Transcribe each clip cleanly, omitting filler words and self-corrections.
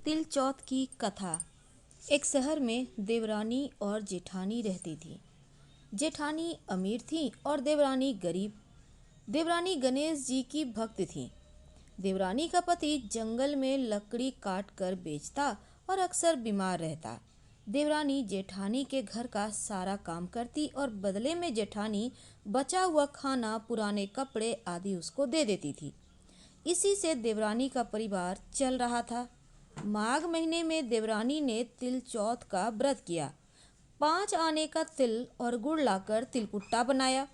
तिल चौथ की कथा। एक शहर में देवरानी और जेठानी रहती थी। जेठानी अमीर थी और देवरानी गरीब। देवरानी गणेश जी की भक्त थी। देवरानी का पति जंगल में लकड़ी काट कर बेचता और अक्सर बीमार रहता। देवरानी जेठानी के घर का सारा काम करती और बदले में जेठानी बचा हुआ खाना, पुराने कपड़े आदि उसको दे देती थी। इसी से देवरानी का परिवार चल रहा था। माघ महीने में देवरानी ने तिल चौथ का व्रत किया। 5 आने का तिल और गुड़ लाकर तिलकुट्टा बनाया।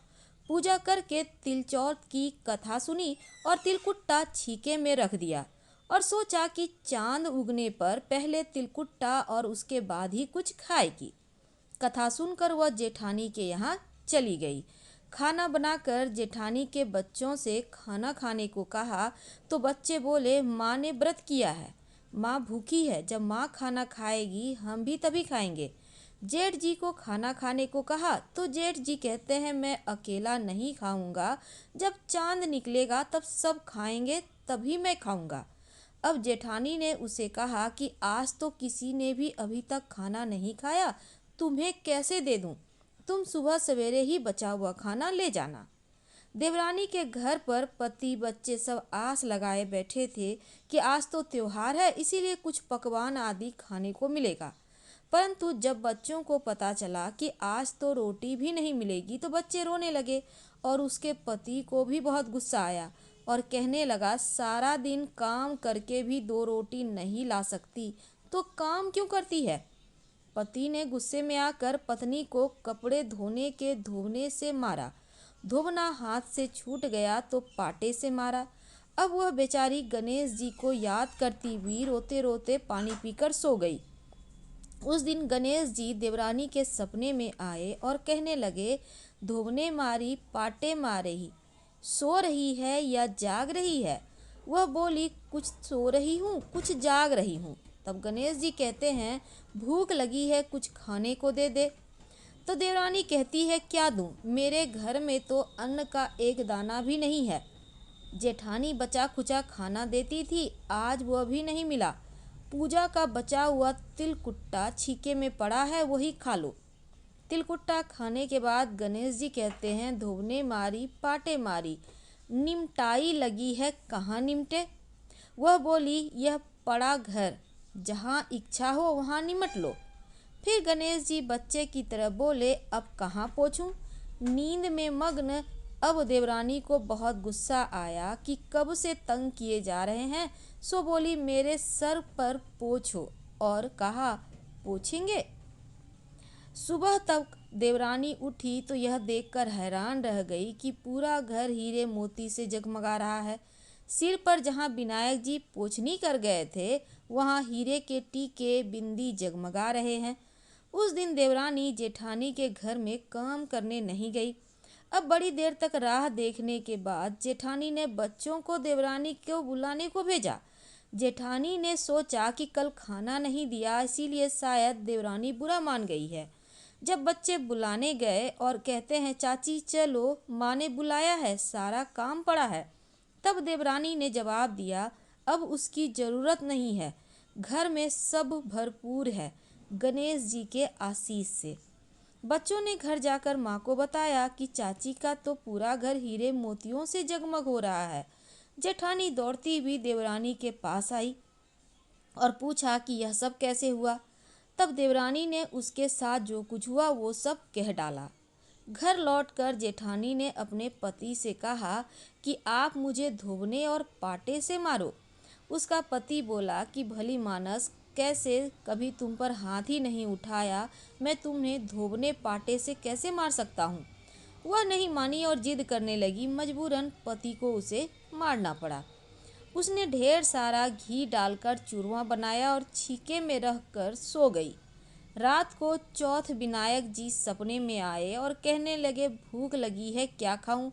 पूजा करके तिल चौथ की कथा सुनी और तिलकुट्टा छीके में रख दिया और सोचा कि चांद उगने पर पहले तिलकुट्टा और उसके बाद ही कुछ खाएगी। कथा सुनकर वह जेठानी के यहाँ चली गई। खाना बनाकर जेठानी के बच्चों से खाना खाने को कहा तो बच्चे बोले, माँ ने व्रत किया है, माँ भूखी है, जब माँ खाना खाएगी हम भी तभी खाएंगे। जेठ जी को खाना खाने को कहा तो जेठ जी कहते हैं, मैं अकेला नहीं खाऊंगा, जब चांद निकलेगा तब सब खाएंगे तभी मैं खाऊंगा। अब जेठानी ने उसे कहा कि आज तो किसी ने भी अभी तक खाना नहीं खाया, तुम्हें कैसे दे दूं? तुम सुबह सवेरे ही बचा हुआ खाना ले जाना। देवरानी के घर पर पति बच्चे सब आस लगाए बैठे थे कि आज तो त्योहार है, इसीलिए कुछ पकवान आदि खाने को मिलेगा। परंतु जब बच्चों को पता चला कि आज तो रोटी भी नहीं मिलेगी तो बच्चे रोने लगे और उसके पति को भी बहुत गुस्सा आया और कहने लगा, सारा दिन काम करके भी 2 रोटी नहीं ला सकती तो काम क्यों करती है? पति ने गुस्से में आकर पत्नी को कपड़े धोने के धोने से मारा। धोबना हाथ से छूट गया तो पाटे से मारा। अब वह बेचारी गणेश जी को याद करती हुई रोते रोते पानी पीकर सो गई। उस दिन गणेश जी देवरानी के सपने में आए और कहने लगे, धोबने मारी पाटे मारे ही, सो रही है या जाग रही है? वह बोली, कुछ सो रही हूँ, कुछ जाग रही हूँ। तब गणेश जी कहते हैं, भूख लगी है, कुछ खाने को दे दे। तो देवरानी कहती है, क्या दूं? मेरे घर में तो अन्न का एक दाना भी नहीं है। जेठानी बचा खुचा खाना देती थी, आज वह भी नहीं मिला। पूजा का बचा हुआ तिलकुट्टा छीके में पड़ा है, वही खा लो। तिलकुट्टा खाने के बाद गणेश जी कहते हैं, धोबने मारी पाटे मारी, निमटाई लगी है कहाँ निमटे? वह बोली, यह पड़ा घर, जहाँ इच्छा हो वहाँ निमट लो। फिर गणेश जी बच्चे की तरह बोले, अब कहाँ पोंछूं? नींद में मग्न। अब देवरानी को बहुत गुस्सा आया कि कब से तंग किए जा रहे हैं, सो बोली, मेरे सर पर पोंछो, और कहा, पोंछेंगे? सुबह तक देवरानी उठी तो यह देखकर हैरान रह गई कि पूरा घर हीरे मोती से जगमगा रहा है। सिर पर जहाँ विनायक जी पोंछनी कर गए थे, वहाँ हीरे के टीके बिंदी जगमगा रहे हैं। उस दिन देवरानी जेठानी के घर में काम करने नहीं गई। अब बड़ी देर तक राह देखने के बाद जेठानी ने बच्चों को देवरानी को बुलाने को भेजा। जेठानी ने सोचा कि कल खाना नहीं दिया, इसीलिए शायद देवरानी बुरा मान गई है। जब बच्चे बुलाने गए और कहते हैं, चाची चलो, माँ ने बुलाया है, सारा काम पड़ा है, तब देवरानी ने जवाब दिया, अब उसकी ज़रूरत नहीं है, घर में सब भरपूर है गणेश जी के आशीष से। बच्चों ने घर जाकर माँ को बताया कि चाची का तो पूरा घर हीरे मोतियों से जगमग हो रहा है। जेठानी दौड़ती हुई देवरानी के पास आई और पूछा कि यह सब कैसे हुआ। तब देवरानी ने उसके साथ जो कुछ हुआ वो सब कह डाला। घर लौटकर जेठानी ने अपने पति से कहा कि आप मुझे धोबने और पाटे से मारो। उसका पति बोला कि भली मानस, कैसे, कभी तुम पर हाथ ही नहीं उठाया, मैं तुम्हें धोबने पाटे से कैसे मार सकता हूँ? वह नहीं मानी और जिद करने लगी। मजबूरन पति को उसे मारना पड़ा। उसने ढेर सारा घी डालकर चूरमा बनाया और छीके में रख कर सो गई। रात को चौथ विनायक जी सपने में आए और कहने लगे, भूख लगी है, क्या खाऊं?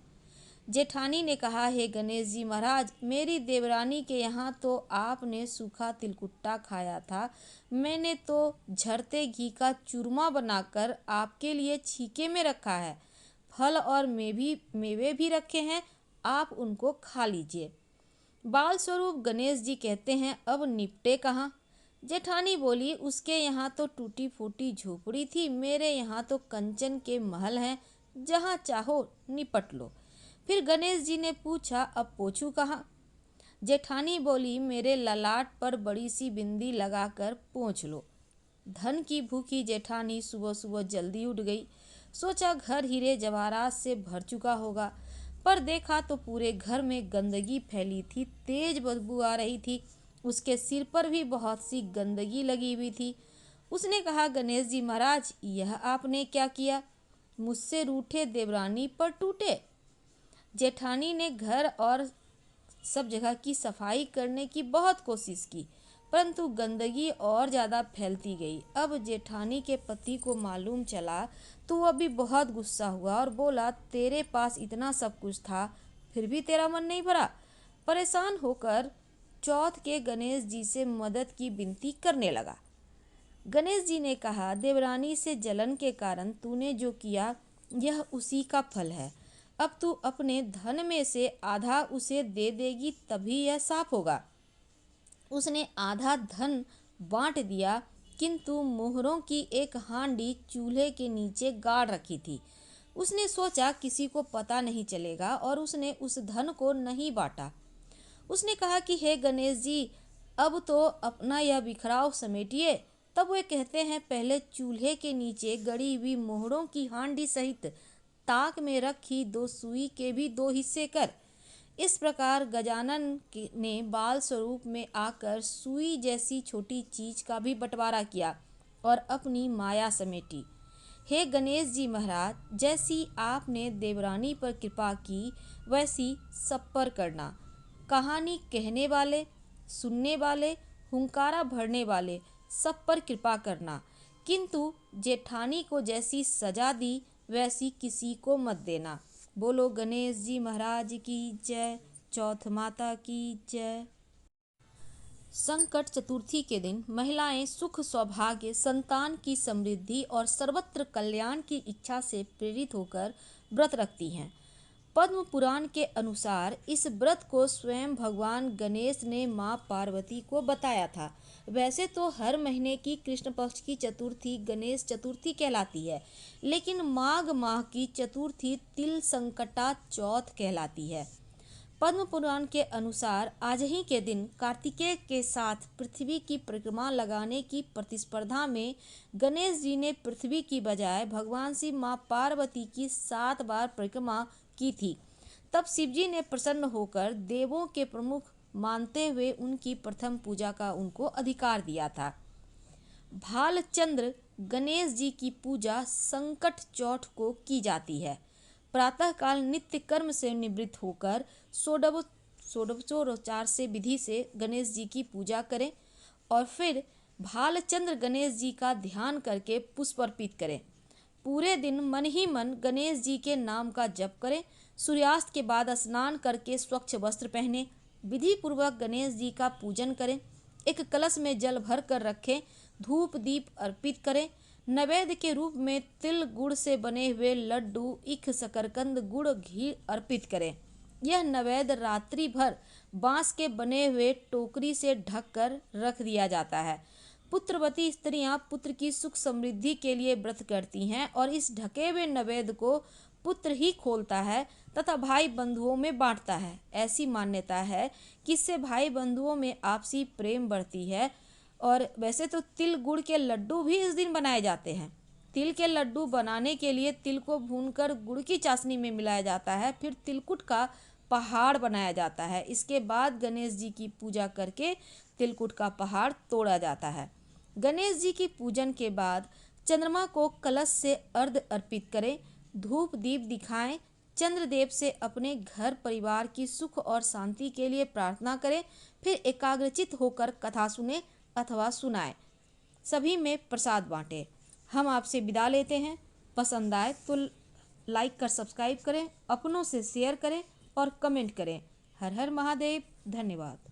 जेठानी ने कहा, हे गणेश जी महाराज, मेरी देवरानी के यहाँ तो आपने सूखा तिलकुट्टा खाया था, मैंने तो झरते घी का चूरमा बनाकर आपके लिए छीके में रखा है। फल और मेवे भी रखे हैं, आप उनको खा लीजिए। बाल स्वरूप गणेश जी कहते हैं, अब निपटे कहाँ? जेठानी बोली, उसके यहाँ तो टूटी फूटी झोपड़ी थी, मेरे यहाँ तो कंचन के महल हैं, जहाँ चाहो निपट लो। फिर गणेश जी ने पूछा, अब पोछू कहाँ? जेठानी बोली, मेरे ललाट पर बड़ी सी बिंदी लगाकर पोंछ लो। धन की भूखी जेठानी सुबह सुबह जल्दी उठ गई। सोचा घर हीरे जवाहरात से भर चुका होगा, पर देखा तो पूरे घर में गंदगी फैली थी, तेज बदबू आ रही थी। उसके सिर पर भी बहुत सी गंदगी लगी हुई थी। उसने कहा, गणेश जी महाराज, यह आपने क्या किया? मुझसे रूठे देवरानी पर टूटे। जेठानी ने घर और सब जगह की सफाई करने की बहुत कोशिश की, परंतु गंदगी और ज़्यादा फैलती गई। अब जेठानी के पति को मालूम चला तो वह भी बहुत गुस्सा हुआ और बोला, तेरे पास इतना सब कुछ था, फिर भी तेरा मन नहीं भरा? परेशान होकर चौथ के गणेश जी से मदद की विनती करने लगा। गणेश जी ने कहा, देवरानी से जलन के कारण तूने जो किया, यह उसी का फल है। अब तू अपने धन में से आधा उसे दे देगी, तभी यह साफ होगा। उसने आधा धन बांट दिया, किंतु मोहरों की एक हांडी चूल्हे के नीचे गाड़ रखी थी। उसने सोचा किसी को पता नहीं चलेगा और उसने उस धन को नहीं बांटा। उसने कहा कि हे गणेश जी, अब तो अपना यह बिखराव समेटिए। तब वे कहते हैं, पहले चूल्हे के नीचे गड़ी हुई मोहरों की हांडी सहित ताक में रखी 2 सुई के भी 2 हिस्से कर। इस प्रकार गजानन ने बाल स्वरूप में आकर सुई जैसी छोटी चीज का भी बंटवारा किया और अपनी माया समेटी। हे गणेश जी महाराज, जैसी आपने देवरानी पर कृपा की, वैसी सब पर करना। कहानी कहने वाले, सुनने वाले, हुंकारा भरने वाले, सब पर कृपा करना, किंतु जेठानी को जैसी सजा दी, वैसी किसी को मत देना। बोलो गणेश जी महाराज की जय। चौथ माता की जय। संकट चतुर्थी के दिन महिलाएं सुख, सौभाग्य, संतान की समृद्धि और सर्वत्र कल्याण की इच्छा से प्रेरित होकर व्रत रखती हैं। पद्म पुराण के अनुसार इस व्रत को स्वयं भगवान गणेश ने मां पार्वती को बताया था। वैसे तो हर महीने की कृष्ण पक्ष की चतुर्थी गणेश चतुर्थी कहलाती है, लेकिन माघ माह की चतुर्थी तिल संकटा चौथ कहलाती है। पद्म पुराण के अनुसार आज ही के दिन कार्तिकेय के साथ पृथ्वी की परिक्रमा लगाने की प्रतिस्पर्धा में गणेश जी ने पृथ्वी की बजाय भगवान शिव मां पार्वती की 7 बार परिक्रमा की थी। तब शिवजी ने प्रसन्न होकर देवों के प्रमुख मानते हुए उनकी प्रथम पूजा का उनको अधिकार दिया था। भालचंद्र गणेश जी की पूजा संकट चौथ को की जाती है। प्रातःकाल नित्य कर्म से निवृत्त होकर षोडशोपचार से विधि से गणेश जी की पूजा करें और फिर भालचंद्र गणेश जी का ध्यान करके पुष्प अर्पित करें। पूरे दिन मन ही मन गणेश जी के नाम का जप करें। सूर्यास्त के बाद स्नान करके स्वच्छ वस्त्र पहने, विधि पूर्वक गणेश जी का पूजन करें। एक कलश में जल भर कर रखें, धूप दीप अर्पित करें। नैवेद्य के रूप में तिल गुड़ से बने हुए लड्डू, ईख, शकरकंद, गुड़, घी अर्पित करें। यह नैवेद्य रात्रि भर बांस के बने हुए टोकरी से ढक कर रख दिया जाता है। पुत्रवती स्त्रियां पुत्र की सुख समृद्धि के लिए व्रत करती हैं और इस ढके हुए नैवेद्य को पुत्र ही खोलता है तथा भाई बंधुओं में बांटता है। ऐसी मान्यता है कि इससे भाई बंधुओं में आपसी प्रेम बढ़ती है। और वैसे तो तिल गुड़ के लड्डू भी इस दिन बनाए जाते हैं। तिल के लड्डू बनाने के लिए तिल को भूनकर गुड़ की चाशनी में मिलाया जाता है, फिर तिलकुट का पहाड़ बनाया जाता है। इसके बाद गणेश जी की पूजा करके तिलकुट का पहाड़ तोड़ा जाता है। गणेश जी की पूजन के बाद चंद्रमा को कलश से अर्घ्य अर्पित करें, धूप दीप दिखाएं, चंद्रदेव से अपने घर परिवार की सुख और शांति के लिए प्रार्थना करें, फिर एकाग्रचित होकर कथा सुने अथवा सुनाएं। सभी में प्रसाद बांटें। हम आपसे विदा लेते हैं। पसंद आए तो लाइक कर सब्सक्राइब करें, अपनों से शेयर करें और कमेंट करें। हर हर महादेव। धन्यवाद।